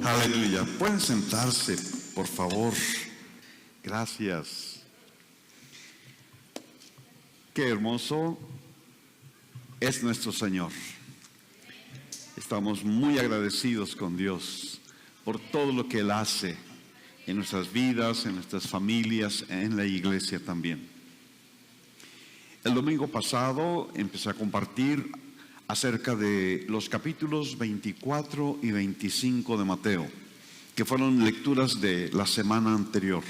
Aleluya. Pueden sentarse, por favor. Gracias. Qué hermoso es nuestro Señor. Estamos muy agradecidos con Dios por todo lo que Él hace en nuestras vidas, en nuestras familias, en la iglesia también. El domingo pasado empecé a compartir acerca de los capítulos 24 y 25 de Mateo, que fueron lecturas de la semana anterior.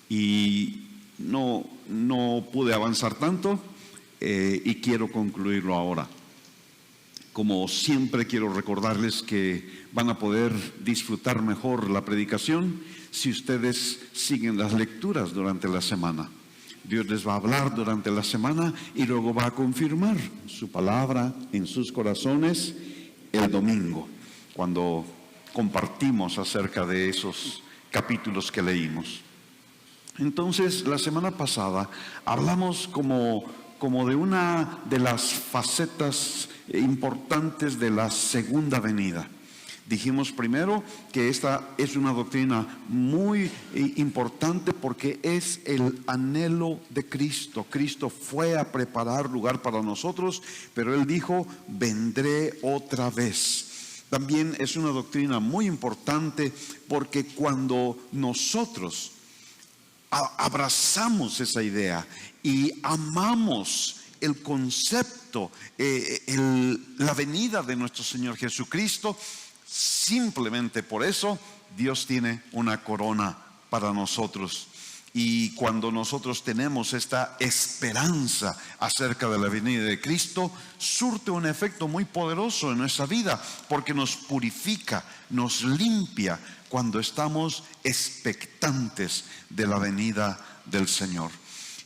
Y no pude avanzar tanto y quiero concluirlo ahora. Como siempre, quiero recordarles que van a poder disfrutar mejor la predicación si ustedes siguen las lecturas durante la semana. Dios les va a hablar durante la semana y luego va a confirmar su palabra en sus corazones el domingo, cuando compartimos acerca de esos capítulos que leímos. Entonces, la semana pasada hablamos como de una de las facetas importantes de la segunda venida. Dijimos primero que esta es una doctrina muy importante porque es el anhelo de Cristo. Cristo fue a preparar lugar para nosotros, pero Él dijo: vendré otra vez. También es una doctrina muy importante porque cuando nosotros abrazamos esa idea y amamos el concepto, la venida de nuestro Señor Jesucristo, simplemente por eso Dios tiene una corona para nosotros. Y cuando nosotros tenemos esta esperanza acerca de la venida de Cristo, surte un efecto muy poderoso en nuestra vida, porque nos purifica, nos limpia cuando estamos expectantes de la venida del Señor.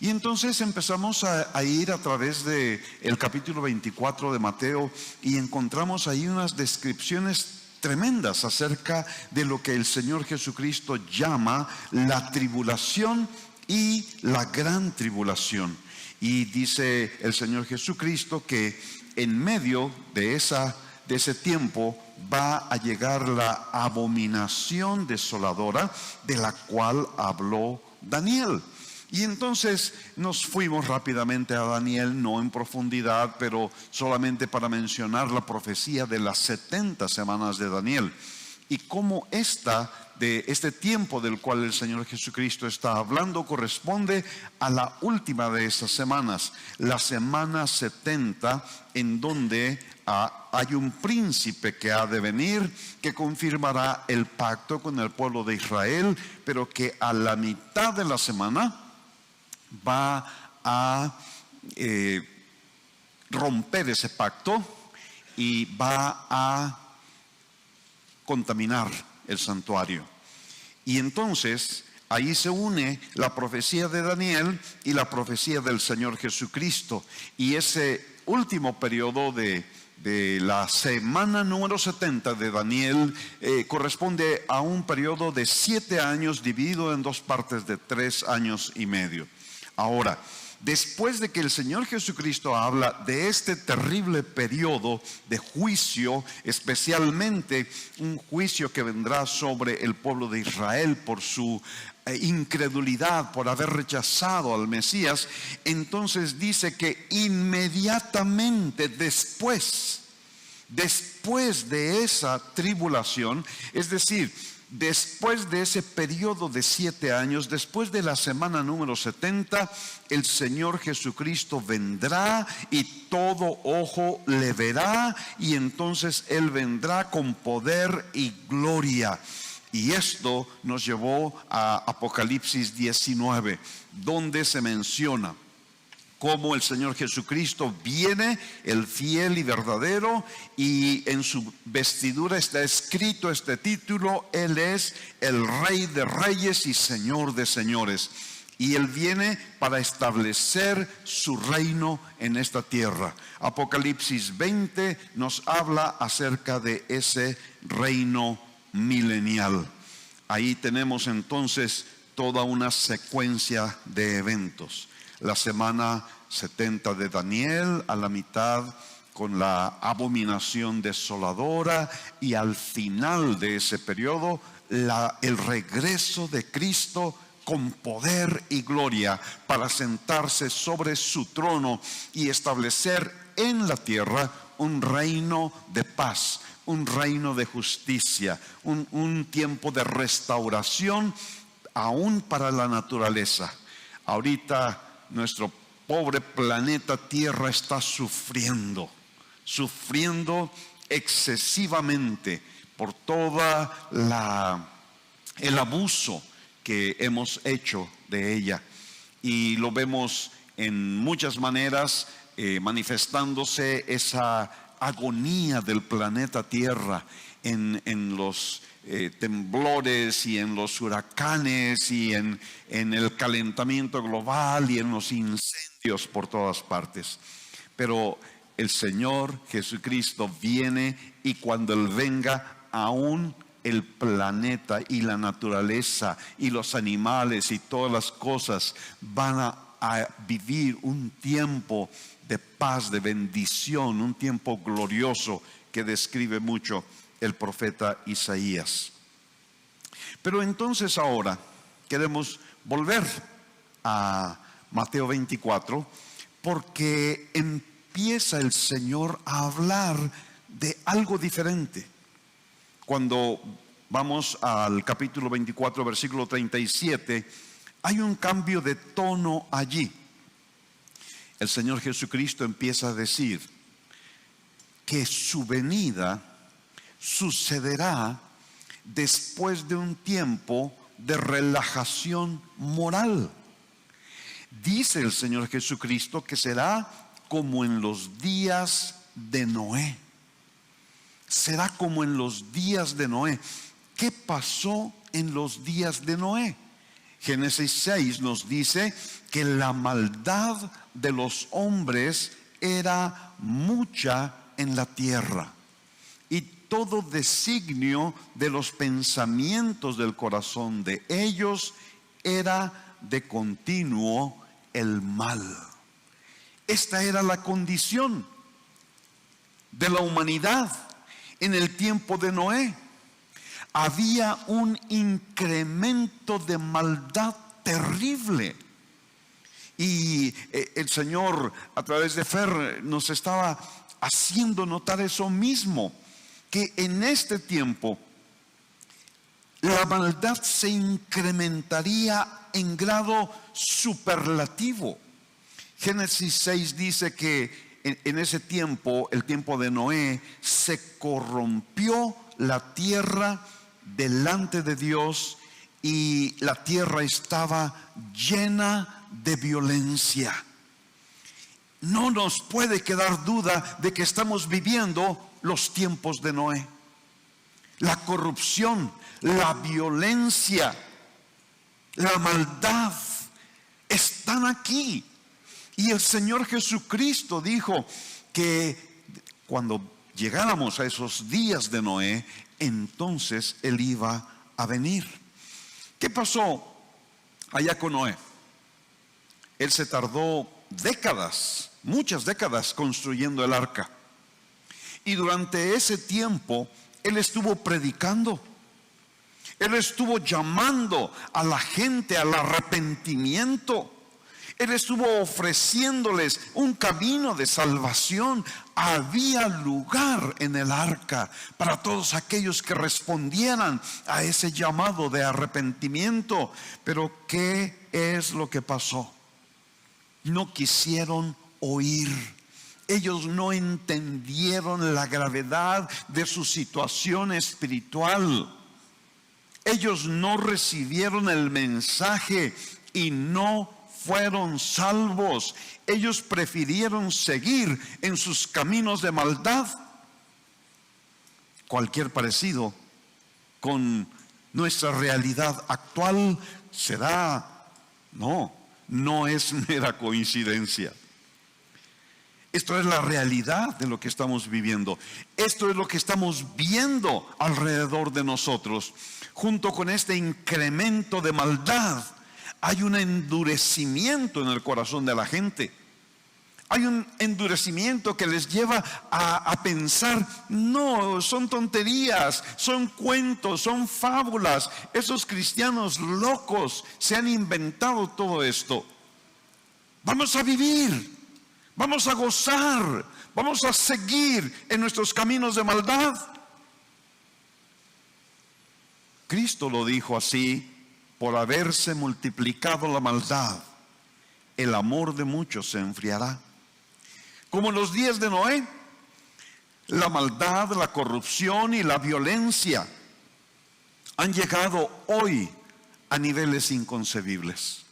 Y entonces empezamos a ir a través del capítulo 24 de Mateo y encontramos ahí unas descripciones tremendas acerca de lo que el Señor Jesucristo llama la tribulación y la gran tribulación. Y dice el Señor Jesucristo que en medio de ese tiempo va a llegar la abominación desoladora de la cual habló Daniel. Y entonces nos fuimos rápidamente a Daniel, no en profundidad, pero solamente para mencionar la profecía de las 70 semanas de Daniel. Y cómo de este tiempo del cual el Señor Jesucristo está hablando corresponde a la última de esas semanas, la semana 70, en donde hay un príncipe que ha de venir, que confirmará el pacto con el pueblo de Israel, pero que a la mitad de la semana va a romper ese pacto y va a contaminar el santuario. Y entonces ahí se une la profecía de Daniel y la profecía del Señor Jesucristo. Y ese último periodo de la semana número 70 de Daniel corresponde a un periodo de 7 años dividido en dos partes de 3 años y medio. Ahora, después de que el Señor Jesucristo habla de este terrible periodo de juicio, especialmente un juicio que vendrá sobre el pueblo de Israel por su incredulidad, por haber rechazado al Mesías, entonces dice que inmediatamente después de esa tribulación, es decir, después de ese periodo de 7 años, después de la semana número 70, el Señor Jesucristo vendrá y todo ojo le verá, y entonces Él vendrá con poder y gloria. Y esto nos llevó a Apocalipsis 19, donde se menciona cómo el Señor Jesucristo viene, el fiel y verdadero, y en su vestidura está escrito este título: Él es el Rey de Reyes y Señor de Señores. Y Él viene para establecer su reino en esta tierra. Apocalipsis 20 nos habla acerca de ese reino milenial. Ahí tenemos entonces toda una secuencia de eventos. La semana 70 de Daniel, a la mitad con la abominación desoladora, y al final de ese periodo el regreso de Cristo con poder y gloria para sentarse sobre su trono y establecer en la tierra un reino de paz, un reino de justicia, un tiempo de restauración aún para la naturaleza. Ahorita nuestro pobre planeta Tierra está sufriendo excesivamente por toda el abuso que hemos hecho de ella, y lo vemos en muchas maneras manifestándose esa agonía del planeta Tierra en los temblores y en los huracanes y en el calentamiento global y en los incendios por todas partes. Pero el Señor Jesucristo viene, y cuando Él venga, aún el planeta y la naturaleza y los animales y todas las cosas van a vivir un tiempo de paz, de bendición, un tiempo glorioso que describe mucho el profeta Isaías. Pero entonces ahora queremos volver a Mateo 24, porque empieza el Señor a hablar de algo diferente. Cuando vamos al capítulo 24, versículo 37, hay un cambio de tono allí. El Señor Jesucristo empieza a decir que su venida sucederá después de un tiempo de relajación moral. Dice el Señor Jesucristo que será como en los días de Noé. Será como en los días de Noé. ¿Qué pasó en los días de Noé? Génesis 6 nos dice que la maldad de los hombres era mucha en la tierra, y todo designio de los pensamientos del corazón de ellos era de continuo el mal. Esta era la condición de la humanidad en el tiempo de Noé. Había un incremento de maldad terrible. Y el Señor, a través de Fer, nos estaba haciendo notar eso mismo, que en este tiempo la maldad se incrementaría en grado superlativo. Génesis 6 dice que en ese tiempo, el tiempo de Noé, se corrompió la tierra delante de Dios, y la tierra estaba llena de violencia. No nos puede quedar duda de que estamos viviendo los tiempos de Noé. La corrupción, la violencia, la maldad están aquí. Y el Señor Jesucristo dijo que cuando llegáramos a esos días de Noé, entonces Él iba a venir. ¿Qué pasó allá con Noé? Él se tardó décadas, muchas décadas, construyendo el arca. Y durante ese tiempo Él estuvo predicando. Él estuvo llamando a la gente al arrepentimiento. Él estuvo ofreciéndoles un camino de salvación. Había lugar en el arca para todos aquellos que respondieran a ese llamado de arrepentimiento. Pero ¿qué es lo que pasó? No quisieron oír. Ellos no entendieron la gravedad de su situación espiritual. Ellos no recibieron el mensaje y no fueron salvos. Ellos prefirieron seguir en sus caminos de maldad. Cualquier parecido con nuestra realidad actual no es mera coincidencia. Esto es la realidad de lo que estamos viviendo. Esto es lo que estamos viendo alrededor de nosotros. Junto con este incremento de maldad, hay un endurecimiento en el corazón de la gente. Hay un endurecimiento que les lleva a pensar, no, son tonterías, son cuentos, son fábulas. Esos cristianos locos se han inventado todo esto. Vamos a vivir, vamos a gozar, vamos a seguir en nuestros caminos de maldad. Cristo lo dijo así: por haberse multiplicado la maldad, el amor de muchos se enfriará. Como en los días de Noé, la maldad, la corrupción y la violencia han llegado hoy a niveles inconcebibles.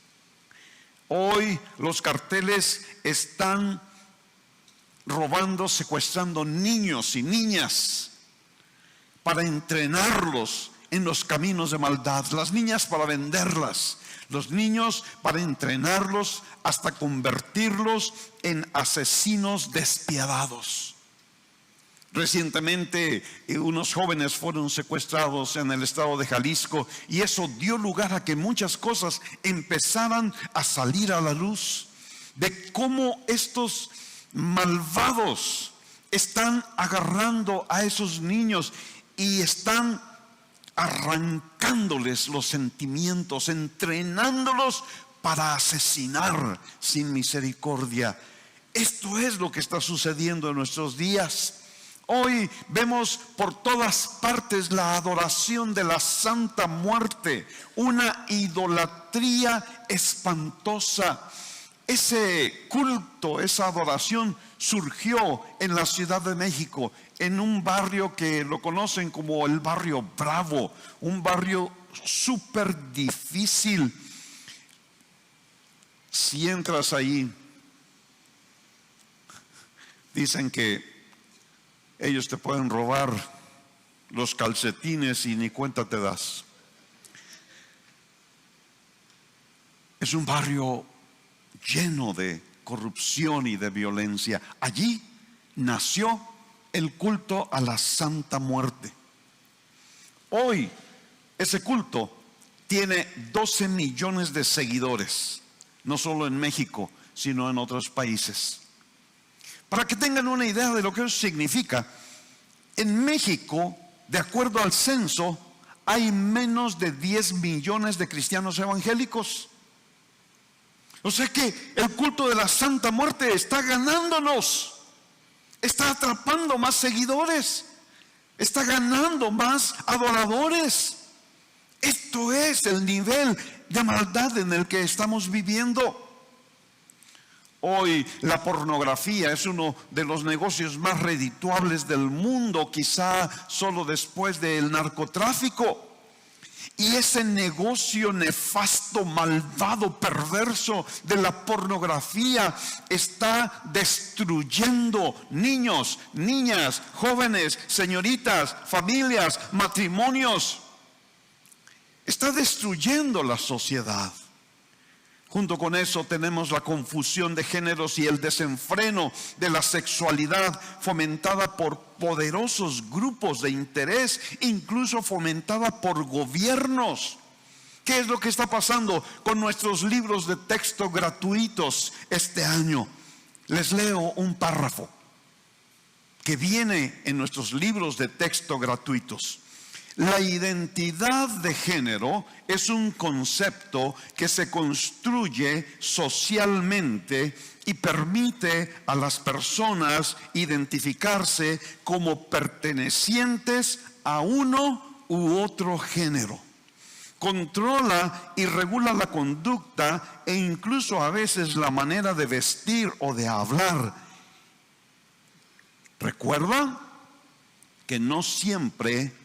Hoy los carteles están robando, secuestrando niños y niñas para entrenarlos en los caminos de maldad. Las niñas para venderlas, los niños para entrenarlos hasta convertirlos en asesinos despiadados. Recientemente unos jóvenes fueron secuestrados en el estado de Jalisco, y eso dio lugar a que muchas cosas empezaran a salir a la luz de cómo estos malvados están agarrando a esos niños y están arrancándoles los sentimientos, entrenándolos para asesinar sin misericordia. Esto es lo que está sucediendo en nuestros días. Hoy vemos por todas partes la adoración de la Santa Muerte, una idolatría espantosa. Ese culto, esa adoración surgió en la Ciudad de México, en un barrio que lo conocen como el barrio Bravo, un barrio súper difícil. Si entras ahí, dicen que ellos te pueden robar los calcetines y ni cuenta te das. Es un barrio lleno de corrupción y de violencia. Allí nació el culto a la Santa Muerte. Hoy ese culto tiene 12 millones de seguidores, no solo en México, sino en otros países. Para que tengan una idea de lo que eso significa, en México, de acuerdo al censo, hay menos de 10 millones de cristianos evangélicos. O sea que el culto de la Santa Muerte está ganándonos, está atrapando más seguidores, está ganando más adoradores. Esto es el nivel de maldad en el que estamos viviendo. Hoy la pornografía es uno de los negocios más redituables del mundo, quizá solo después del narcotráfico. Y ese negocio nefasto, malvado, perverso de la pornografía está destruyendo niños, niñas, jóvenes, señoritas, familias, matrimonios. Está destruyendo la sociedad. Junto con eso tenemos la confusión de géneros y el desenfreno de la sexualidad fomentada por poderosos grupos de interés, incluso fomentada por gobiernos. ¿Qué es lo que está pasando con nuestros libros de texto gratuitos este año? Les leo un párrafo que viene en nuestros libros de texto gratuitos. La identidad de género es un concepto que se construye socialmente y permite a las personas identificarse como pertenecientes a uno u otro género. Controla y regula la conducta e incluso a veces la manera de vestir o de hablar. Recuerda que no siempre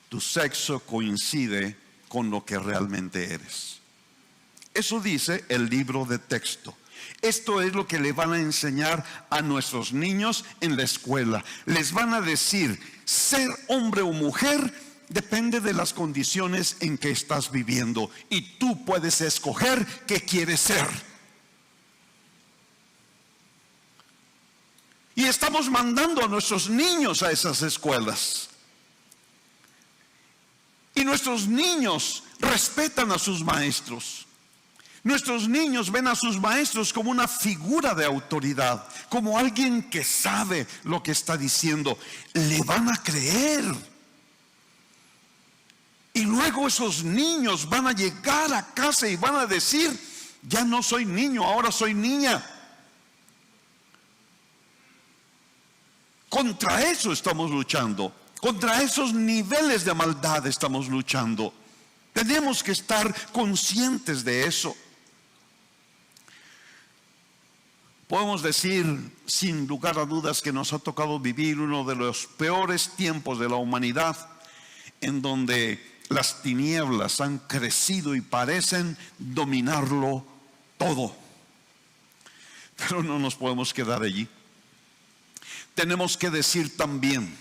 tu sexo coincide con lo que realmente eres. Eso dice el libro de texto. Esto es lo que le van a enseñar a nuestros niños en la escuela. Les van a decir, ser hombre o mujer depende de las condiciones en que estás viviendo, y tú puedes escoger qué quieres ser. Y estamos mandando a nuestros niños a esas escuelas. Y nuestros niños respetan a sus maestros. Nuestros niños ven a sus maestros como una figura de autoridad, como alguien que sabe lo que está diciendo. Le van a creer. Y luego esos niños van a llegar a casa y van a decir: ya no soy niño, ahora soy niña. Contra eso estamos luchando. Contra esos niveles de maldad estamos luchando. Tenemos que estar conscientes de eso. Podemos decir sin lugar a dudas que nos ha tocado vivir uno de los peores tiempos de la humanidad, en donde las tinieblas han crecido y parecen dominarlo todo. Pero no nos podemos quedar allí. Tenemos que decir también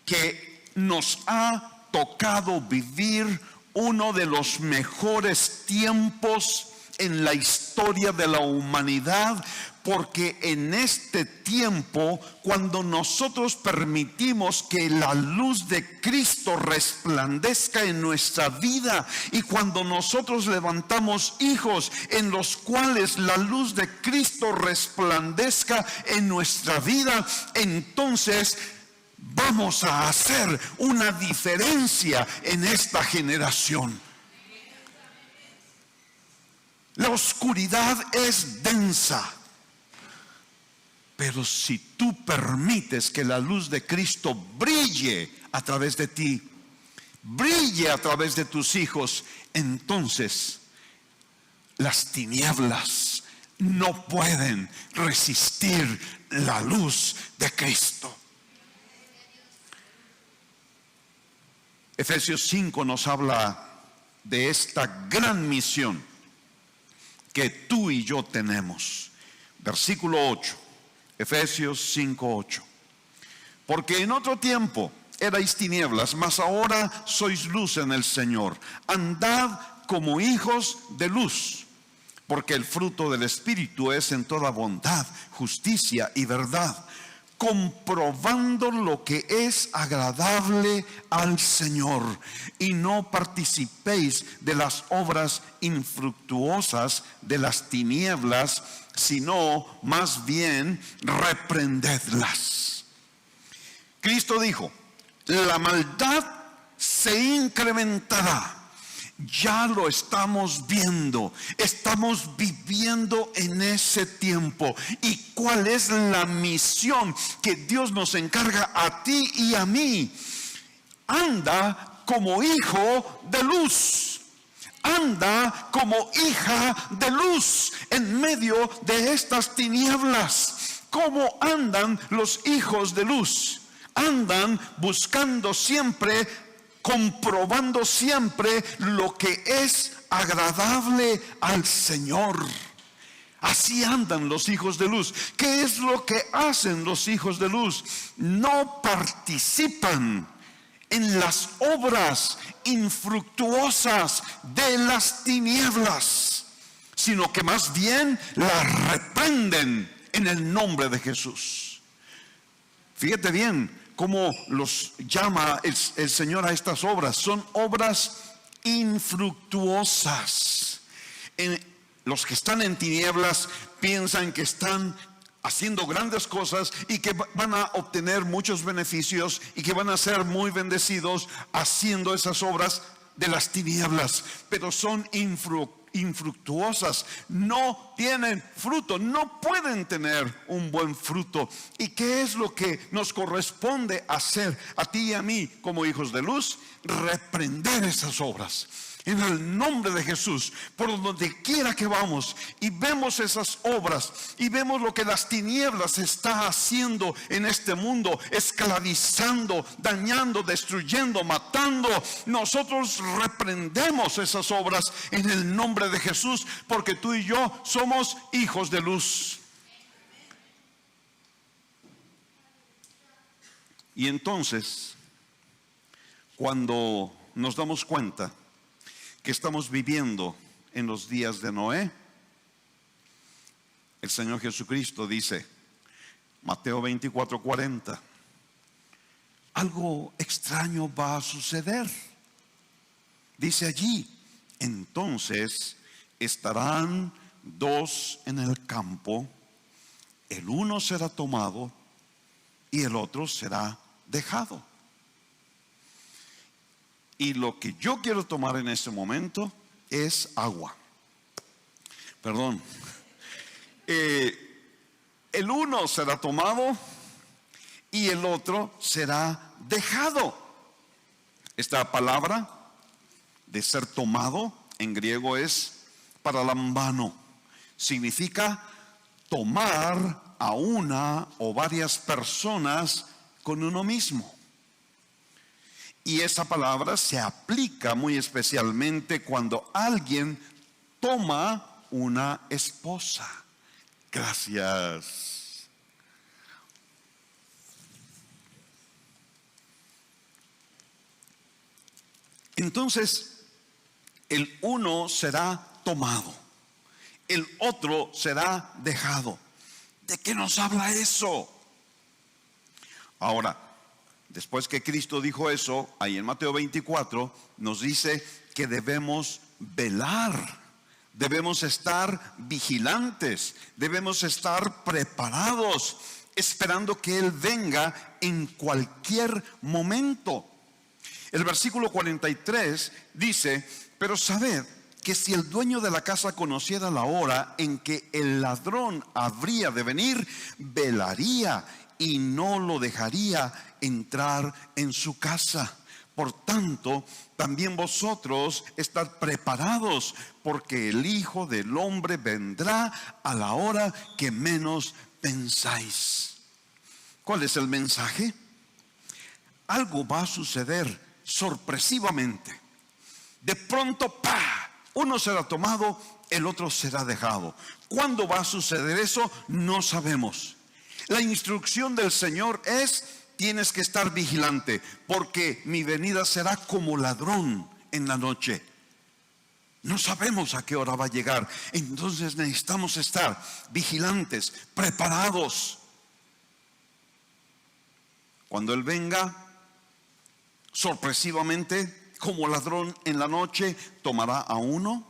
que nos ha tocado vivir uno de los mejores tiempos en la historia de la humanidad, porque en este tiempo, cuando nosotros permitimos que la luz de Cristo resplandezca en nuestra vida, y cuando nosotros levantamos hijos en los cuales la luz de Cristo resplandezca en nuestra vida, entonces vamos a hacer una diferencia en esta generación. La oscuridad es densa, pero si tú permites que la luz de Cristo brille a través de ti, brille a través de tus hijos, entonces las tinieblas no pueden resistir la luz de Cristo. Efesios 5 nos habla de esta gran misión que tú y yo tenemos. Versículo 8, Efesios 5:8. Porque en otro tiempo erais tinieblas, mas ahora sois luz en el Señor. Andad como hijos de luz, porque el fruto del Espíritu es en toda bondad, justicia y verdad, comprobando lo que es agradable al Señor, y no participéis de las obras infructuosas de las tinieblas, sino más bien reprendedlas. Cristo dijo: la maldad se incrementará. Ya lo estamos viendo, estamos viviendo en ese tiempo. ¿Y cuál es la misión que Dios nos encarga a ti y a mí? Anda como hijo de luz, anda como hija de luz en medio de estas tinieblas. ¿Cómo andan los hijos de luz? Andan buscando siempre, comprobando siempre lo que es agradable al Señor. Así andan los hijos de luz. ¿Qué es lo que hacen los hijos de luz? No participan en las obras infructuosas de las tinieblas, sino que más bien las reprenden en el nombre de Jesús. Fíjate bien cómo los llama el Señor a estas obras. Son obras infructuosas. Los que están en tinieblas piensan que están haciendo grandes cosas y que van a obtener muchos beneficios y que van a ser muy bendecidos haciendo esas obras de las tinieblas, pero son infructuosas, no tienen fruto, no pueden tener un buen fruto. ¿Y qué es lo que nos corresponde hacer a ti y a mí como hijos de luz? Reprender esas obras en el nombre de Jesús, por donde quiera que vamos y vemos esas obras y vemos lo que las tinieblas está haciendo en este mundo, esclavizando, dañando, destruyendo, matando. Nosotros reprendemos esas obras en el nombre de Jesús, porque tú y yo somos hijos de luz. Y entonces, cuando nos damos cuenta que estamos viviendo en los días de Noé, el Señor Jesucristo dice, Mateo 24:40, algo extraño va a suceder. Dice allí, entonces estarán dos en el campo, el uno será tomado y el otro será dejado. Y lo que yo quiero tomar en este momento es agua. Perdón. El uno será tomado y el otro será dejado. Esta palabra de ser tomado en griego es paralambano. Significa tomar a una o varias personas con uno mismo. Y esa palabra se aplica muy especialmente cuando alguien toma una esposa. Gracias. Entonces, el uno será tomado, el otro será dejado. ¿De qué nos habla eso? Ahora, después que Cristo dijo eso, ahí en Mateo 24, nos dice que debemos velar, debemos estar vigilantes, debemos estar preparados, esperando que Él venga en cualquier momento. El versículo 43 dice: pero sabed que si el dueño de la casa conociera la hora en que el ladrón habría de venir, velaría y no lo dejaría entrar en su casa. Por tanto, también vosotros estad preparados, porque el Hijo del Hombre vendrá a la hora que menos pensáis. ¿Cuál es el mensaje? Algo va a suceder sorpresivamente. De pronto, ¡pah!, uno será tomado, el otro será dejado. ¿Cuándo va a suceder eso? No sabemos. La instrucción del Señor es: tienes que estar vigilante, porque mi venida será como ladrón en la noche. No sabemos a qué hora va a llegar. Entonces necesitamos estar vigilantes, preparados. Cuando Él venga, sorpresivamente, como ladrón en la noche, tomará a uno.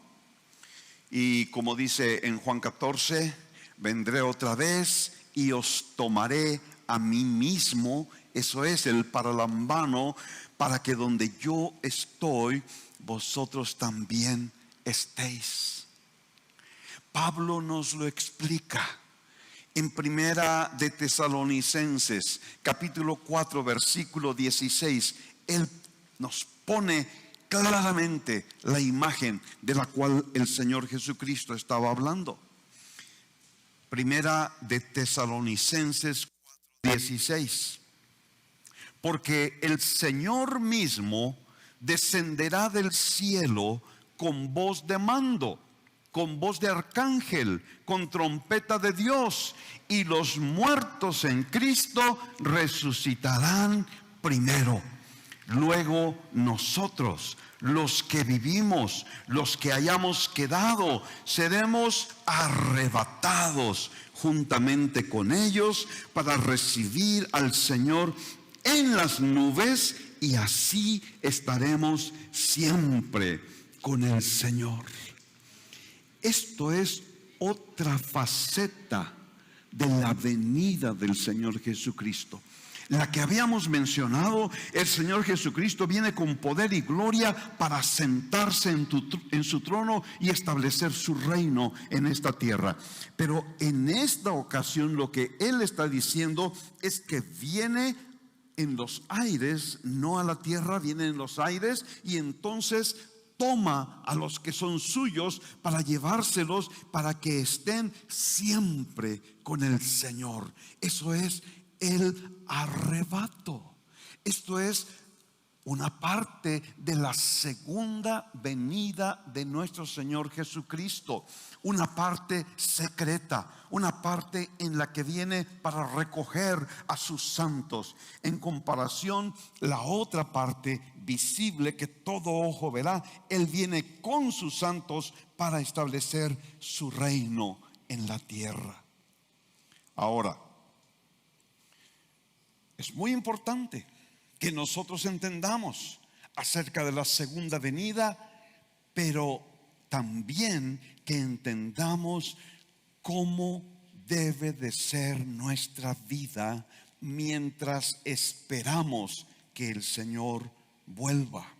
Y como dice en Juan 14, vendré otra vez y os tomaré a mí mismo. Eso es el paralambano, para que donde yo estoy, vosotros también estéis. Pablo nos lo explica en Primera de Tesalonicenses, capítulo 4, versículo 16. Él nos pone claramente la imagen de la cual el Señor Jesucristo estaba hablando. Primera de Tesalonicenses 4:16. Porque el Señor mismo descenderá del cielo con voz de mando, con voz de arcángel, con trompeta de Dios, y los muertos en Cristo resucitarán primero. Luego nosotros, los que vivimos, los que hayamos quedado, seremos arrebatados juntamente con ellos para recibir al Señor en las nubes, y así estaremos siempre con el Señor. Esto es otra faceta de la venida del Señor Jesucristo. La que habíamos mencionado, el Señor Jesucristo viene con poder y gloria para sentarse en su trono y establecer su reino en esta tierra. Pero en esta ocasión lo que Él está diciendo es que viene en los aires, no a la tierra, viene en los aires, y entonces toma a los que son suyos para llevárselos, para que estén siempre con el Señor. Eso es el arrebato. Esto es una parte de la segunda venida de nuestro Señor Jesucristo, una parte secreta, una parte en la que viene para recoger a sus santos. En comparación, la otra parte visible que todo ojo verá, Él viene con sus santos para establecer su reino en la tierra. Ahora, es muy importante que nosotros entendamos acerca de la segunda venida, pero también que entendamos cómo debe de ser nuestra vida mientras esperamos que el Señor vuelva.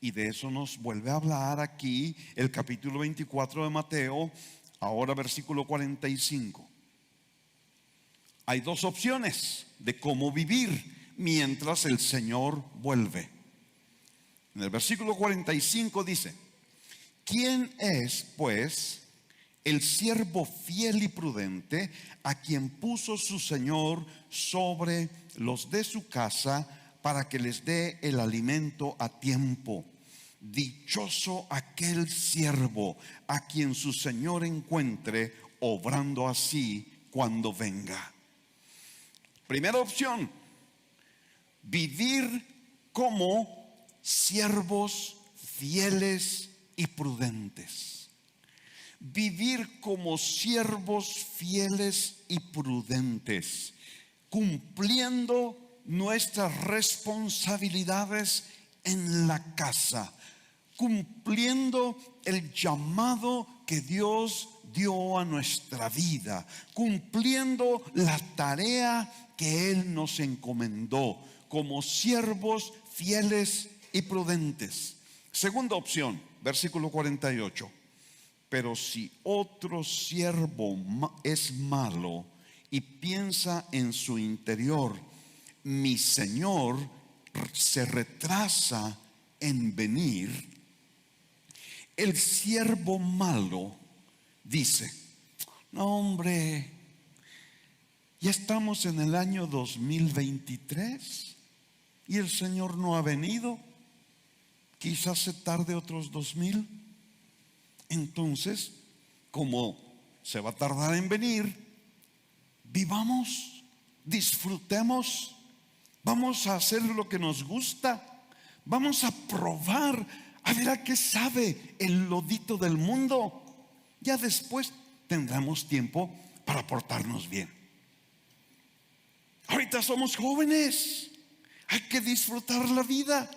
Y de eso nos vuelve a hablar aquí el capítulo 24 de Mateo, ahora versículo 45. Hay dos opciones de cómo vivir mientras el Señor vuelve. En el versículo 45 dice: ¿quién es, pues, el siervo fiel y prudente a quien puso su Señor sobre los de su casa para que les dé el alimento a tiempo? Dichoso aquel siervo a quien su Señor encuentre obrando así cuando venga. Primera opción: vivir como siervos fieles y prudentes. Vivir como siervos fieles y prudentes, cumpliendo nuestras responsabilidades en la casa, cumpliendo el llamado que Dios dio a nuestra vida, cumpliendo la tarea que Él nos encomendó, como siervos fieles y prudentes. Segunda opción, versículo 48. Pero si otro siervo es malo y piensa en su interior: mi Señor se retrasa en venir, el siervo malo dice: no, hombre, ya estamos en el año 2023 y el Señor no ha venido. Quizás se tarde otros 2000. Entonces, como se va a tardar en venir, vivamos, disfrutemos, vamos a hacer lo que nos gusta, vamos a probar a ver a qué sabe el lodito del mundo. Ya después tendremos tiempo para portarnos bien. Ahorita somos jóvenes, hay que disfrutar la vida.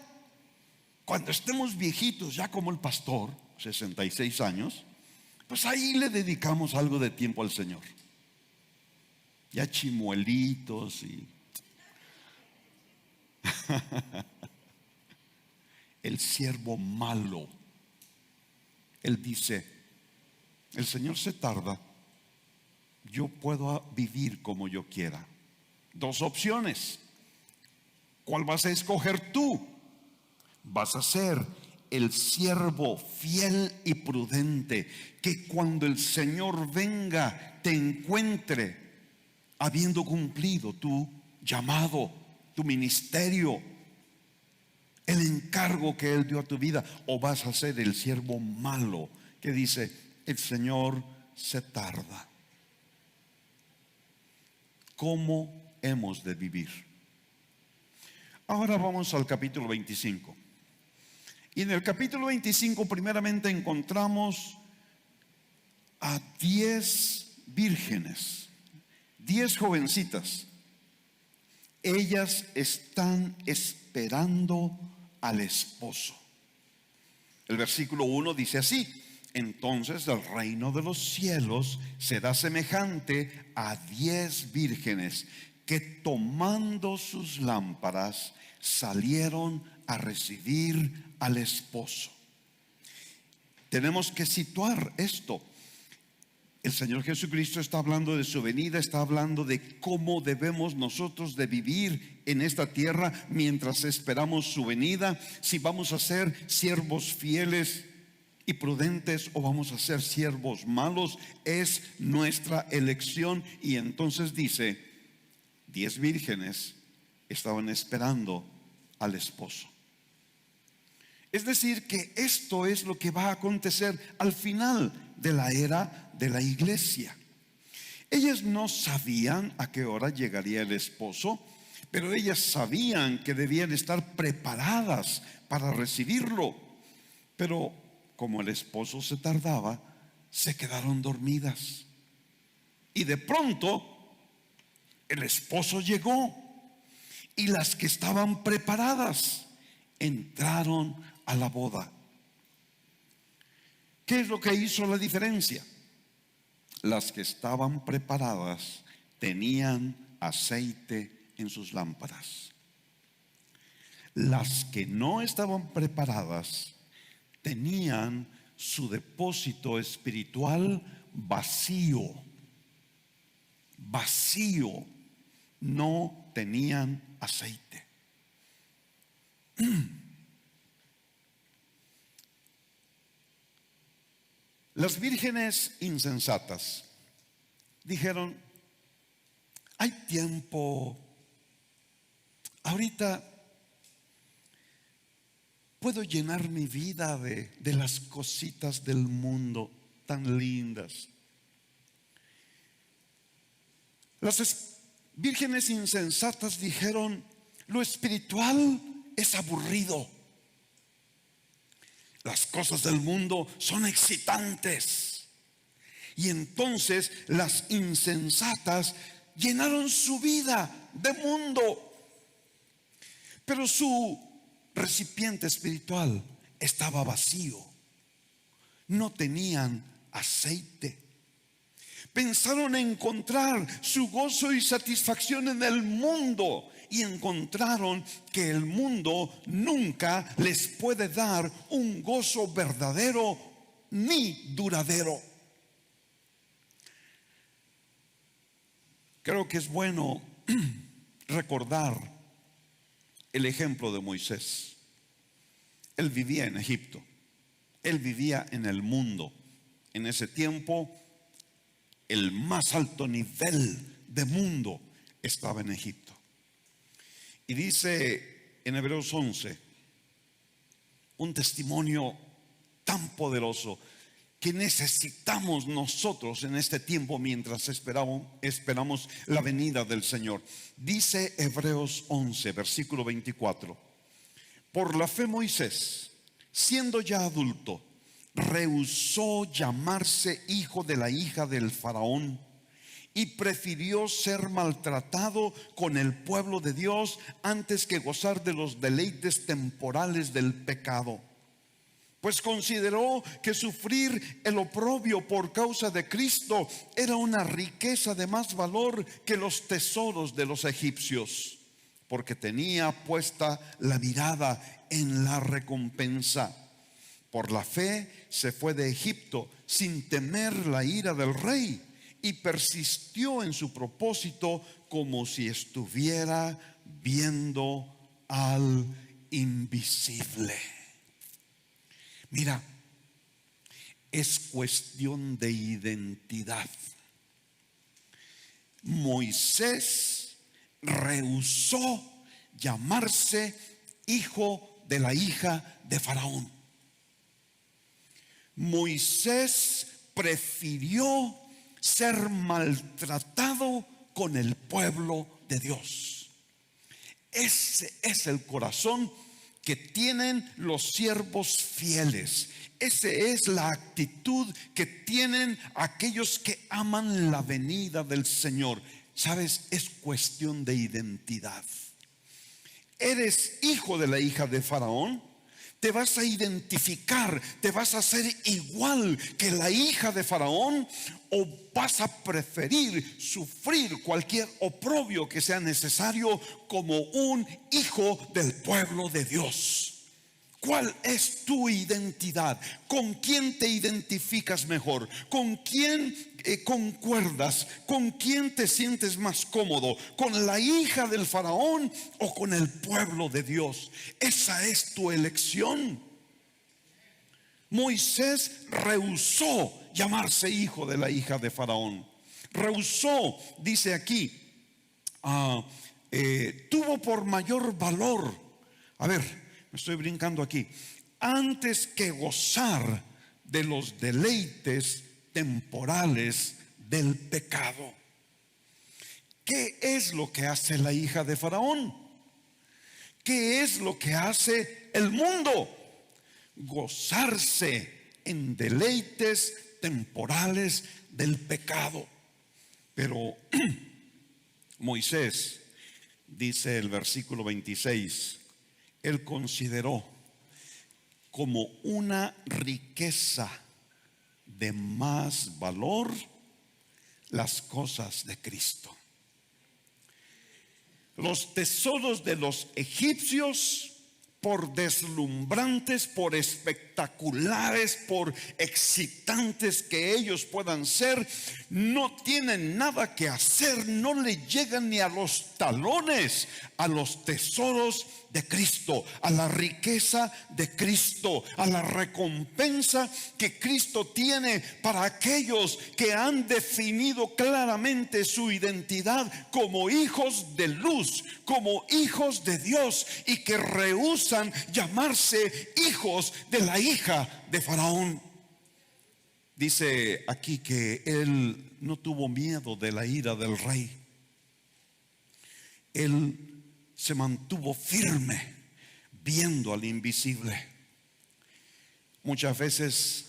Cuando estemos viejitos, ya como el pastor, 66 años, pues ahí le dedicamos algo de tiempo al Señor. Ya chimuelitos y el siervo malo, él dice: el Señor se tarda, yo puedo vivir como yo quiera. Dos opciones. ¿Cuál vas a escoger tú? Vas a ser el siervo fiel y prudente, que cuando el Señor venga te encuentre habiendo cumplido tu llamado, tu ministerio, el encargo que Él dio a tu vida. O vas a ser el siervo malo que dice: el Señor se tarda. ¿Cómo hemos de vivir? Ahora vamos al capítulo 25. Y en el capítulo 25 primeramente encontramos a 10 vírgenes, 10 jovencitas. Ellas están esperando al esposo. El versículo 1 dice así: entonces el reino de los cielos será semejante a 10 vírgenes que, tomando sus lámparas, salieron a recibir al esposo. Tenemos que situar esto. El Señor Jesucristo está hablando de su venida, está hablando de cómo debemos nosotros de vivir en esta tierra mientras esperamos su venida. Si vamos a ser siervos fieles y prudentes o vamos a ser siervos malos, es nuestra elección. Y entonces dice: 10 vírgenes estaban esperando al esposo. Es decir, que esto es lo que va a acontecer al final de la era de la iglesia. Ellas no sabían a qué hora llegaría el esposo, pero ellas sabían que debían estar preparadas para recibirlo. Pero como el esposo se tardaba, se quedaron dormidas. Y de pronto el esposo llegó, y las que estaban preparadas entraron a la boda. ¿Qué es lo que hizo la diferencia? Las que estaban preparadas tenían aceite en sus lámparas. Las que no estaban preparadas tenían su depósito espiritual vacío. Vacío. No tenían aceite. Las vírgenes insensatas dijeron: hay tiempo, ahorita puedo llenar mi vida de las cositas del mundo tan lindas. Las vírgenes insensatas dijeron: lo espiritual es aburrido. Las cosas del mundo son excitantes. Y entonces las insensatas llenaron su vida de mundo, pero su recipiente espiritual estaba vacío. No tenían aceite. Pensaron encontrar su gozo y satisfacción en el mundo, y encontraron que el mundo nunca les puede dar un gozo verdadero ni duradero. Creo que es bueno recordar el ejemplo de Moisés. Él vivía en Egipto, él vivía en el mundo. En ese tiempo el más alto nivel de mundo estaba en Egipto. Y dice en Hebreos 11 un testimonio tan poderoso que necesitamos nosotros en este tiempo mientras esperamos la venida del Señor. Dice Hebreos 11, versículo 24: por la fe Moisés, siendo ya adulto, rehusó llamarse hijo de la hija del faraón y prefirió ser maltratado con el pueblo de Dios antes que gozar de los deleites temporales del pecado. Pues consideró que sufrir el oprobio por causa de Cristo era una riqueza de más valor que los tesoros de los egipcios, porque tenía puesta la mirada en la recompensa. Por la fe se fue de Egipto sin temer la ira del rey, y persistió en su propósito como si estuviera viendo al invisible. Mira, es cuestión de identidad. Moisés rehusó llamarse hijo de la hija de Faraón. Moisés prefirió ser maltratado con el pueblo de Dios. Ese es el corazón que tienen los siervos fieles. Esa es la actitud que tienen aquellos que aman la venida del Señor. ¿Sabes? Es cuestión de identidad. Eres hijo de la hija de Faraón, te vas a identificar, te vas a hacer igual que la hija de Faraón, o vas a preferir sufrir cualquier oprobio que sea necesario como un hijo del pueblo de Dios. ¿Cuál es tu identidad? ¿Con quién te identificas mejor? ¿Con quién concuerdas? ¿Con quién te sientes más cómodo? ¿Con la hija del faraón o con el pueblo de Dios? Esa es tu elección. Moisés rehusó llamarse hijo de la hija de faraón. Rehusó, dice aquí, tuvo por mayor valor. A ver, me estoy brincando aquí. Antes que gozar de los deleites temporales del pecado. ¿Qué es lo que hace la hija de Faraón? ¿Qué es lo que hace el mundo? Gozarse en deleites temporales del pecado. Pero Moisés, dice el versículo 26, él consideró como una riqueza de más valor las cosas de Cristo. Los tesoros de los egipcios, por deslumbrantes, por espectaculares, por excitantes que ellos puedan ser, no tienen nada que hacer, no le llegan ni a los talones a los tesoros de Cristo, a la riqueza de Cristo, a la recompensa que Cristo tiene para aquellos que han definido claramente su identidad como hijos de luz, como hijos de Dios, y que rehúsan llamarse hijos de la hija de Faraón. Dice aquí que él no tuvo miedo de la ira del rey. Él se mantuvo firme viendo al invisible. Muchas veces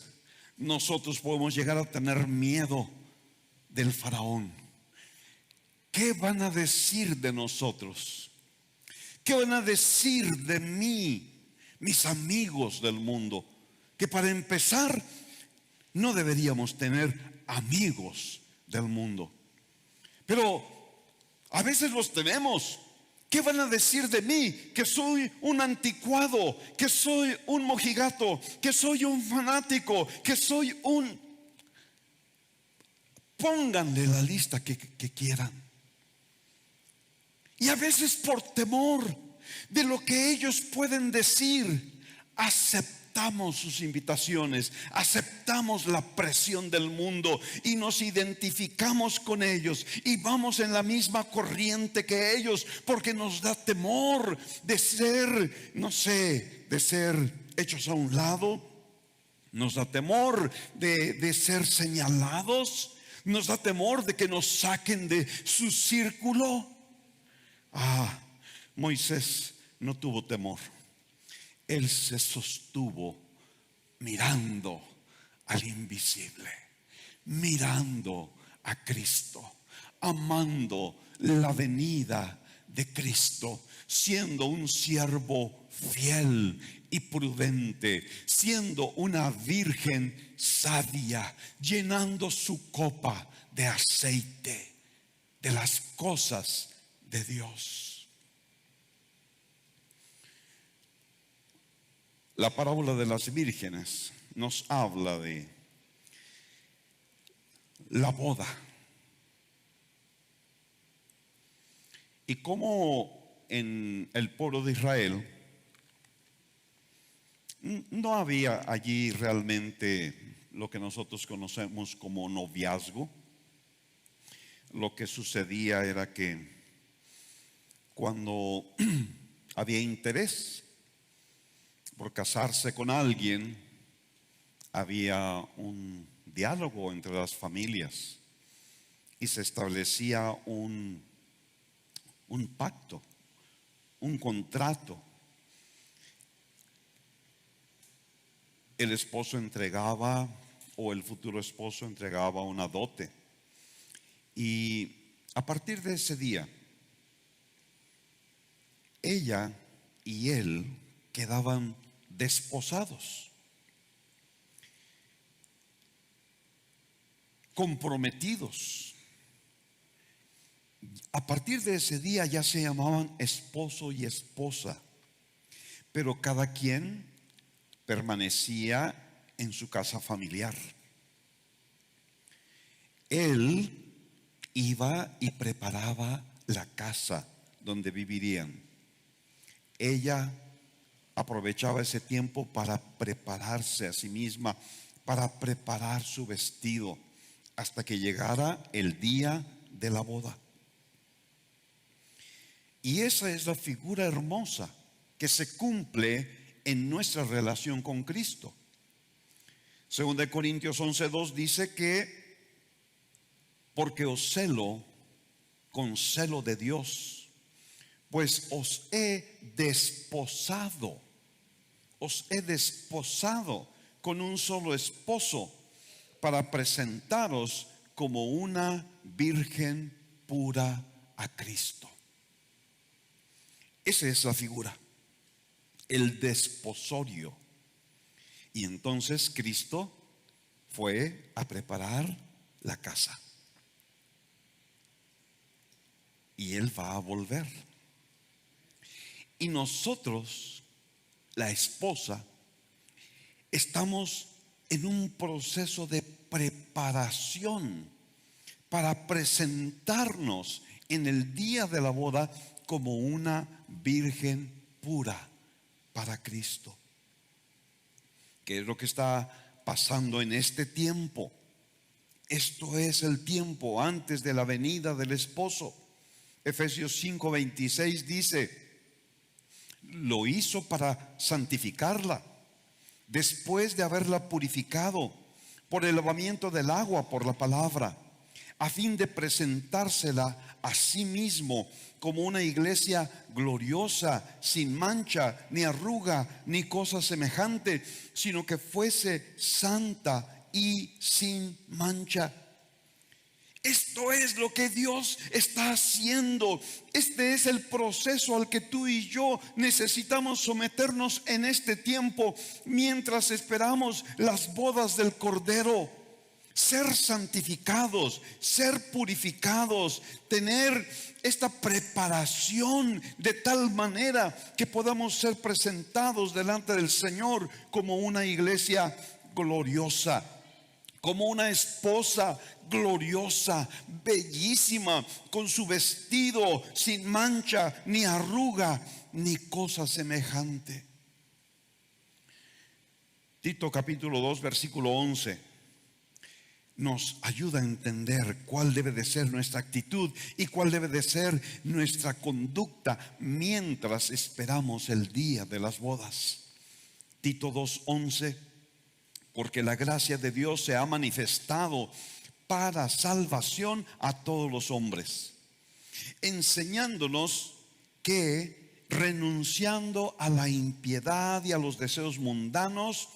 nosotros podemos llegar a tener miedo del faraón. ¿Qué van a decir de nosotros? ¿Qué van a decir de mí, mis amigos del mundo? Que para empezar, no deberíamos tener amigos del mundo, pero a veces los tenemos. ¿Qué van a decir de mí? Que soy un anticuado, que soy un mojigato, que soy un fanático, que soy un... Pónganle la lista que quieran. Y a veces por temor de lo que ellos pueden decir, aceptamos sus invitaciones, aceptamos la presión del mundo y nos identificamos con ellos y vamos en la misma corriente que ellos, porque nos da temor de ser, no sé, de ser hechos a un lado. Nos da temor de ser señalados. Nos da temor de que nos saquen de su círculo. Moisés no tuvo temor. Él se sostuvo mirando al invisible, mirando a Cristo, amando la venida de Cristo, siendo un siervo fiel y prudente, siendo una virgen sabia, llenando su copa de aceite de las cosas de Dios. La parábola de las vírgenes nos habla de la boda y cómo en el pueblo de Israel no había allí realmente lo que nosotros conocemos como noviazgo. Lo que sucedía era que cuando había interés por casarse con alguien, había un diálogo entre las familias y se establecía un pacto, un contrato. El esposo entregaba, o el futuro esposo entregaba, una dote, y a partir de ese día ella y él quedaban desposados, comprometidos. A partir de ese día ya se llamaban esposo y esposa, pero cada quien permanecía en su casa familiar. Él iba y preparaba la casa donde vivirían. Ella aprovechaba ese tiempo para prepararse a sí misma, para preparar su vestido, hasta que llegara el día de la boda. Y esa es la figura hermosa que se cumple en nuestra relación con Cristo. 2 Corintios 11:2 dice que porque os celo con celo de Dios, pues os he desposado con un solo esposo, para presentaros como una virgen pura a Cristo. Esa es la figura, el desposorio. Y entonces Cristo fue a preparar la casa. Y Él va a volver. Y nosotros, la esposa, estamos en un proceso de preparación para presentarnos en el día de la boda como una virgen pura para Cristo. ¿Qué es lo que está pasando en este tiempo? Esto es el tiempo antes de la venida del esposo. Efesios 5:26 dice: lo hizo para santificarla, después de haberla purificado por el lavamiento del agua por la palabra, a fin de presentársela a sí mismo como una iglesia gloriosa, sin mancha, ni arruga, ni cosa semejante, sino que fuese santa y sin mancha. Esto es lo que Dios está haciendo. Este es el proceso al que tú y yo necesitamos someternos en este tiempo mientras esperamos las bodas del Cordero. Ser santificados, ser purificados, tener esta preparación de tal manera que podamos ser presentados delante del Señor como una iglesia gloriosa, como una esposa gloriosa, bellísima, con su vestido sin mancha, ni arruga, ni cosa semejante. Tito capítulo 2 versículo 11 nos ayuda a entender cuál debe de ser nuestra actitud y cuál debe de ser nuestra conducta mientras esperamos el día de las bodas. Tito 2:11: porque la gracia de Dios se ha manifestado para salvación a todos los hombres, enseñándonos que, renunciando a la impiedad y a los deseos mundanos,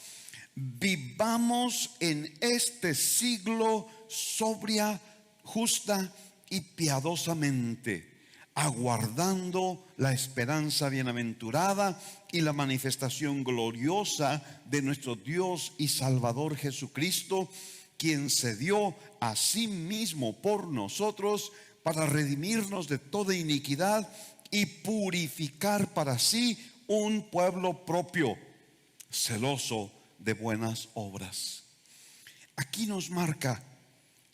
vivamos en este siglo sobria, justa y piadosamente, aguardando la esperanza bienaventurada y la manifestación gloriosa de nuestro Dios y Salvador Jesucristo, quien se dio a sí mismo por nosotros para redimirnos de toda iniquidad y purificar para sí un pueblo propio, celoso de buenas obras. Aquí nos marca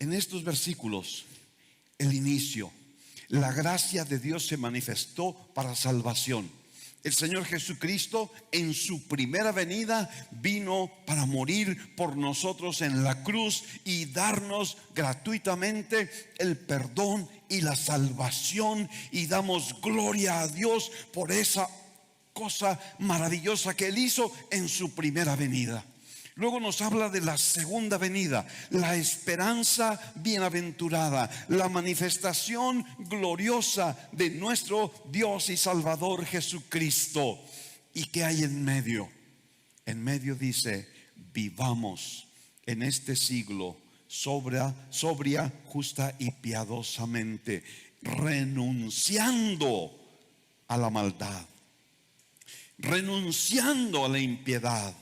en estos versículos el inicio. La gracia de Dios se manifestó para salvación. El Señor Jesucristo en su primera venida vino para morir por nosotros en la cruz y darnos gratuitamente el perdón y la salvación, y damos gloria a Dios por esa cosa maravillosa que Él hizo en su primera venida. Luego nos habla de la segunda venida, la esperanza bienaventurada, la manifestación gloriosa de nuestro Dios y Salvador Jesucristo. ¿Y qué hay en medio? En medio dice: vivamos en este siglo sobria, justa y piadosamente, renunciando a la maldad, renunciando a la impiedad,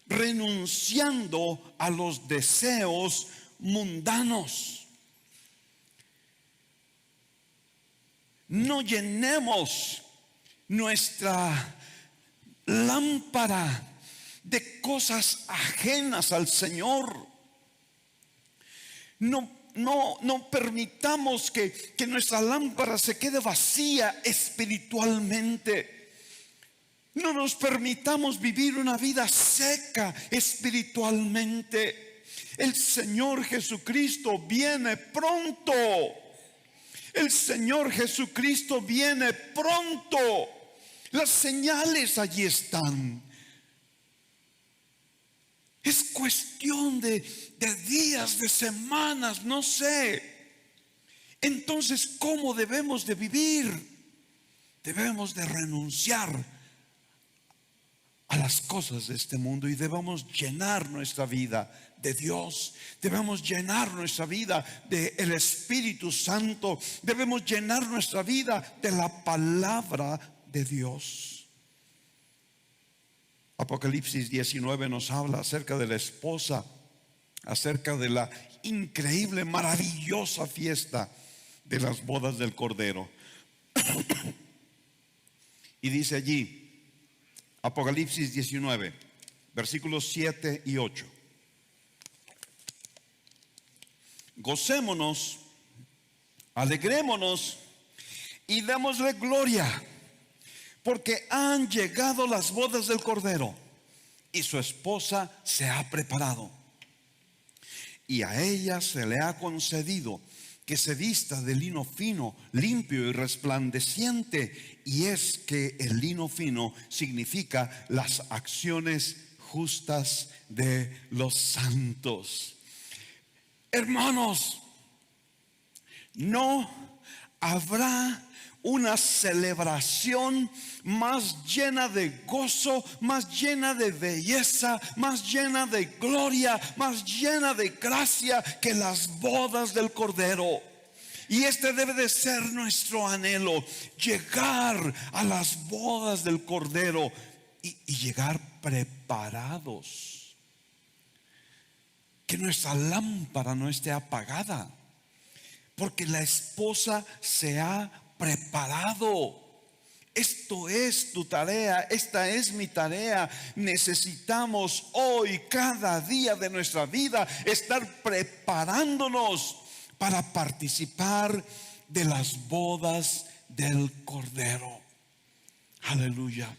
renunciando a los deseos mundanos. No llenemos nuestra lámpara de cosas ajenas al Señor. No permitamos que nuestra lámpara se quede vacía espiritualmente. No nos permitamos vivir una vida seca espiritualmente. El Señor Jesucristo viene pronto. El Señor Jesucristo viene pronto. Las señales allí están. Es cuestión de días, de semanas, no sé. Entonces, ¿cómo debemos de vivir? Debemos de renunciar a las cosas de este mundo y debemos llenar nuestra vida de Dios. Debemos llenar nuestra vida del Espíritu Santo. Debemos llenar nuestra vida de la palabra de Dios. Apocalipsis 19 nos habla acerca de la esposa acerca de la increíble, maravillosa fiesta de las bodas del Cordero. Y dice allí, Apocalipsis 19, versículos 7 y 8: gocémonos, alegrémonos y démosle gloria, porque han llegado las bodas del Cordero y su esposa se ha preparado. Y a ella se le ha concedido que se vista de lino fino, limpio y resplandeciente. Y es que el lino fino significa las acciones justas de los santos. Hermanos, no habrá una celebración más llena de gozo, más llena de belleza, más llena de gloria, más llena de gracia que las bodas del Cordero. Y este debe de ser nuestro anhelo: llegar a las bodas del Cordero y llegar preparados. Que nuestra lámpara no esté apagada, porque la esposa se ha preparado. Esto es tu tarea, esta es mi tarea. Necesitamos hoy, cada día de nuestra vida, estar preparándonos para participar de las bodas del Cordero. Aleluya.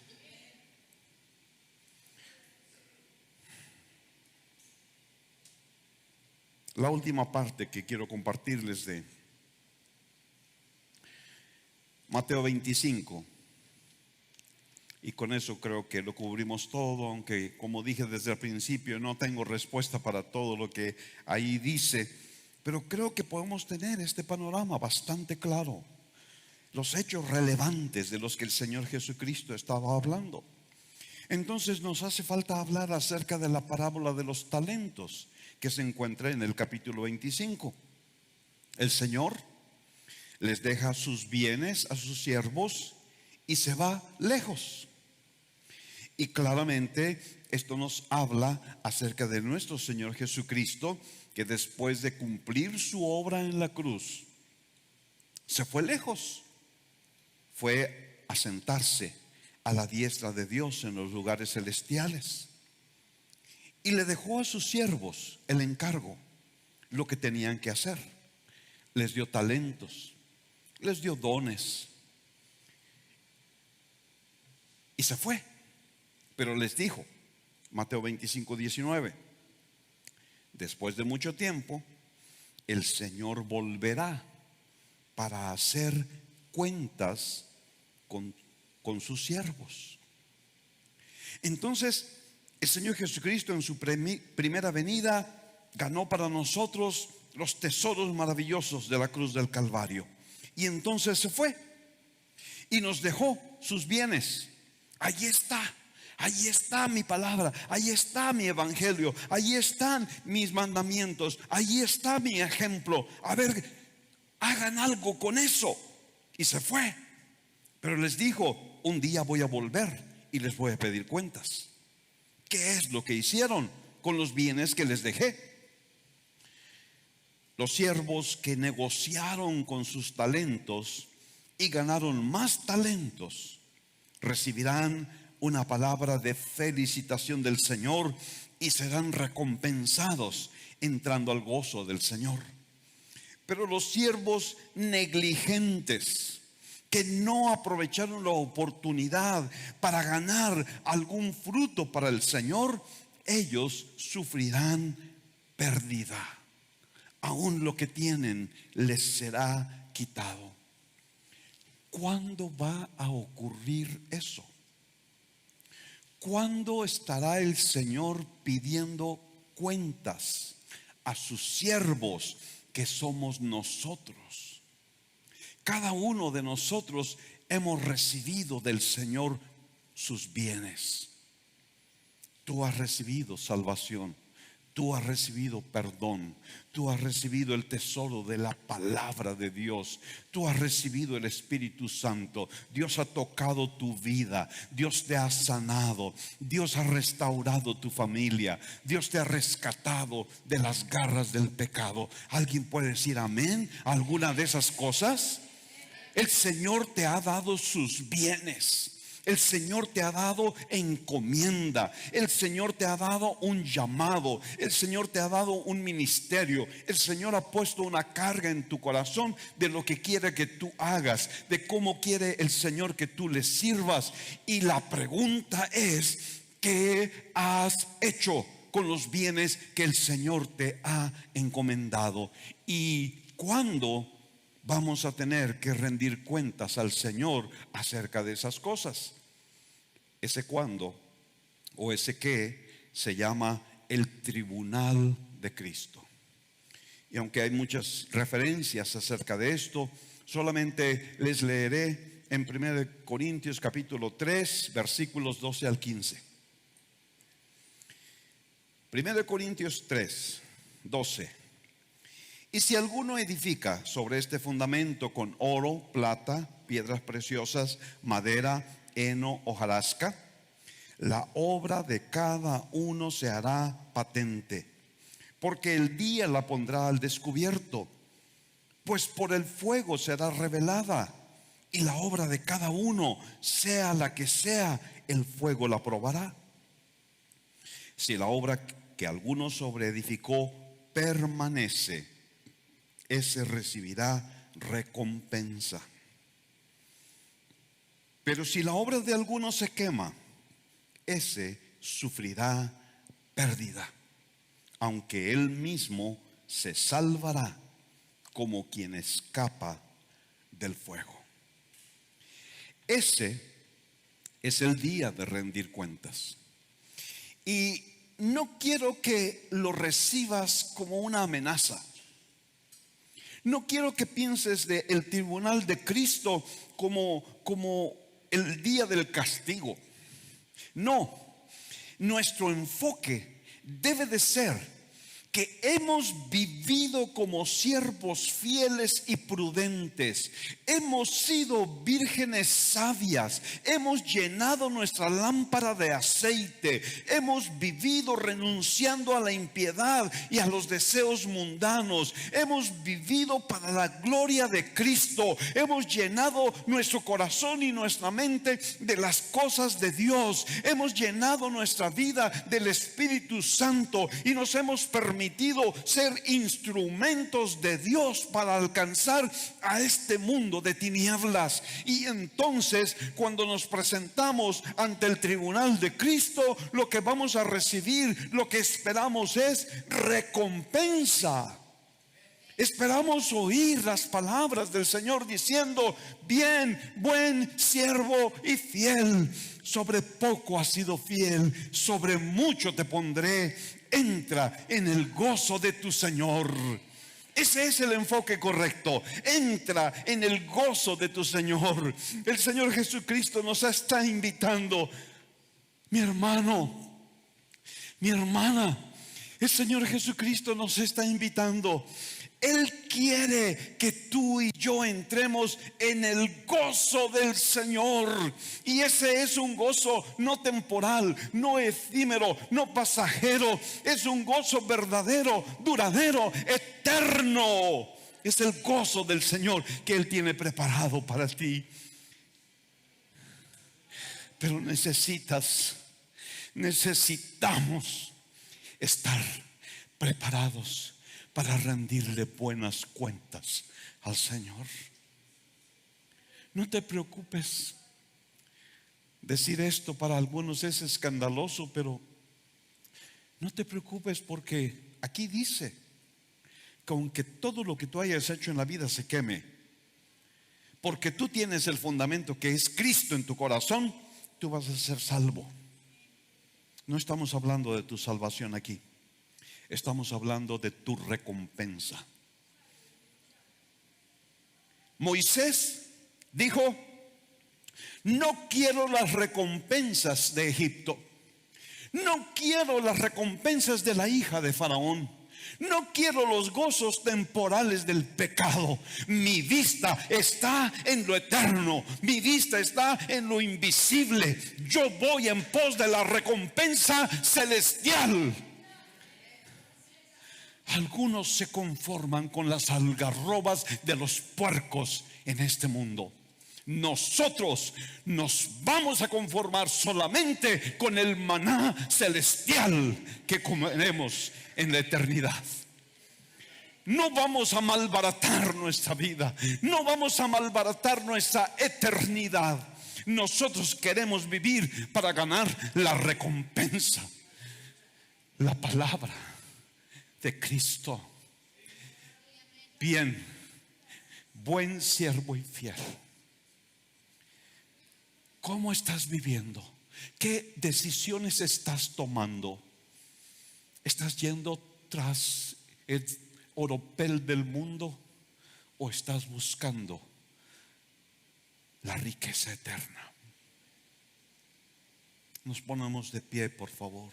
La última parte que quiero compartirles de Mateo 25, y con eso creo que lo cubrimos todo, aunque como dije desde el principio no tengo respuesta para todo lo que ahí dice, pero creo que podemos tener este panorama bastante claro, los hechos relevantes de los que el Señor Jesucristo estaba hablando. Entonces nos hace falta hablar acerca de la parábola de los talentos que se encuentra en el capítulo 25. El Señor les deja sus bienes a sus siervos y se va lejos. Y claramente esto nos habla acerca de nuestro Señor Jesucristo, que después de cumplir su obra en la cruz, se fue lejos, fue a sentarse a la diestra de Dios en los lugares celestiales, y le dejó a sus siervos el encargo, lo que tenían que hacer. Les dio talentos, les dio dones y se fue. Pero les dijo, Mateo 25, 19: después de mucho tiempo el Señor volverá para hacer cuentas con sus siervos. Entonces el Señor Jesucristo en su primera venida ganó para nosotros los tesoros maravillosos de la cruz del Calvario. Y entonces se fue y nos dejó sus bienes. Ahí está mi palabra, ahí está mi evangelio, ahí están mis mandamientos, ahí está mi ejemplo. A ver, hagan algo con eso. Y se fue. Pero les dijo, un día voy a volver y les voy a pedir cuentas. ¿Qué es lo que hicieron con los bienes que les dejé? Los siervos que negociaron con sus talentos y ganaron más talentos recibirán una palabra de felicitación del Señor y serán recompensados entrando al gozo del Señor. Pero los siervos negligentes, que no aprovecharon la oportunidad para ganar algún fruto para el Señor, ellos sufrirán pérdida. Aún lo que tienen les será quitado. ¿Cuándo va a ocurrir eso? ¿Cuándo estará el Señor pidiendo cuentas a sus siervos, que somos nosotros? Cada uno de nosotros hemos recibido del Señor sus bienes. Tú has recibido salvación, Tú has recibido perdón, tú has recibido el tesoro de la palabra de Dios, tú has recibido el Espíritu Santo. Dios ha tocado tu vida, Dios te ha sanado, Dios ha restaurado tu familia, Dios te ha rescatado de las garras del pecado. ¿Alguien puede decir amén a alguna de esas cosas? El Señor te ha dado sus bienes. El Señor te ha dado encomienda. El Señor te ha dado un llamado. El Señor te ha dado un ministerio. El Señor ha puesto una carga en tu corazón de lo que quiere que tú hagas, de cómo quiere el Señor que tú le sirvas. Y la pregunta es: ¿qué has hecho con los bienes que el Señor te ha encomendado? ¿Y cuándo vamos a tener que rendir cuentas al Señor acerca de esas cosas? Ese cuándo o ese qué se llama el tribunal de Cristo. Y aunque hay muchas referencias acerca de esto, solamente les leeré en 1 Corintios capítulo 3 versículos 12 al 15. 1 Corintios 3, 12. Y si alguno edifica sobre este fundamento con oro, plata, piedras preciosas, madera, heno, hojarasca, la obra de cada uno se hará patente, porque el día la pondrá al descubierto, pues por el fuego será revelada, y la obra de cada uno, sea la que sea, el fuego la probará. Si la obra que alguno sobreedificó permanece, ese recibirá recompensa. Pero si la obra de alguno se quema, ese sufrirá pérdida, aunque él mismo se salvará como quien escapa del fuego. Ese es el día de rendir cuentas. Y no quiero que lo recibas como una amenaza. No quiero que pienses del tribunal de Cristo como el día del castigo. No, nuestro enfoque debe de ser que hemos vivido como siervos fieles y prudentes. Hemos sido vírgenes sabias. Hemos llenado nuestra lámpara de aceite. Hemos vivido renunciando a la impiedad y a los deseos mundanos. Hemos vivido para la gloria de Cristo. Hemos llenado nuestro corazón y nuestra mente de las cosas de Dios. Hemos llenado nuestra vida del Espíritu Santo y nos hemos permitido ser instrumentos de Dios para alcanzar a este mundo de tinieblas. Y entonces, cuando nos presentamos ante el tribunal de Cristo, lo que vamos a recibir, lo que esperamos es recompensa. Esperamos oír las palabras del Señor diciendo: bien, buen siervo y fiel, sobre poco has sido fiel, sobre mucho te pondré, entra en el gozo de tu Señor. Ese es el enfoque correcto. Entra en el gozo de tu Señor. El Señor Jesucristo nos está invitando. Mi hermano, mi hermana, el Señor Jesucristo nos está invitando. Él quiere que tú y yo entremos en el gozo del Señor. Y ese es un gozo no temporal, no efímero, no pasajero. Es un gozo verdadero, duradero, eterno. Es el gozo del Señor que Él tiene preparado para ti. Pero necesitamos estar preparados para rendirle buenas cuentas al Señor. No te preocupes. Decir esto para algunos es escandaloso, pero no te preocupes, porque aquí dice que aunque todo lo que tú hayas hecho en la vida se queme, porque tú tienes el fundamento que es Cristo en tu corazón, tú vas a ser salvo. No estamos hablando de tu salvación aquí. Estamos hablando de tu recompensa. Moisés dijo: no quiero las recompensas de Egipto. No quiero las recompensas de la hija de Faraón. No quiero los gozos temporales del pecado. Mi vista está en lo eterno. Mi vista está en lo invisible. Yo voy en pos de la recompensa celestial. Algunos se conforman con las algarrobas de los puercos en este mundo. Nosotros nos vamos a conformar solamente con el maná celestial que comeremos en la eternidad. No vamos a malbaratar nuestra vida, no vamos a malbaratar nuestra eternidad. Nosotros queremos vivir para ganar la recompensa, la palabra de Cristo. Bien, buen siervo y fiel. ¿Cómo estás viviendo? ¿Qué decisiones estás tomando? ¿Estás yendo tras el oropel del mundo o estás buscando la riqueza eterna? Nos ponemos de pie, por favor.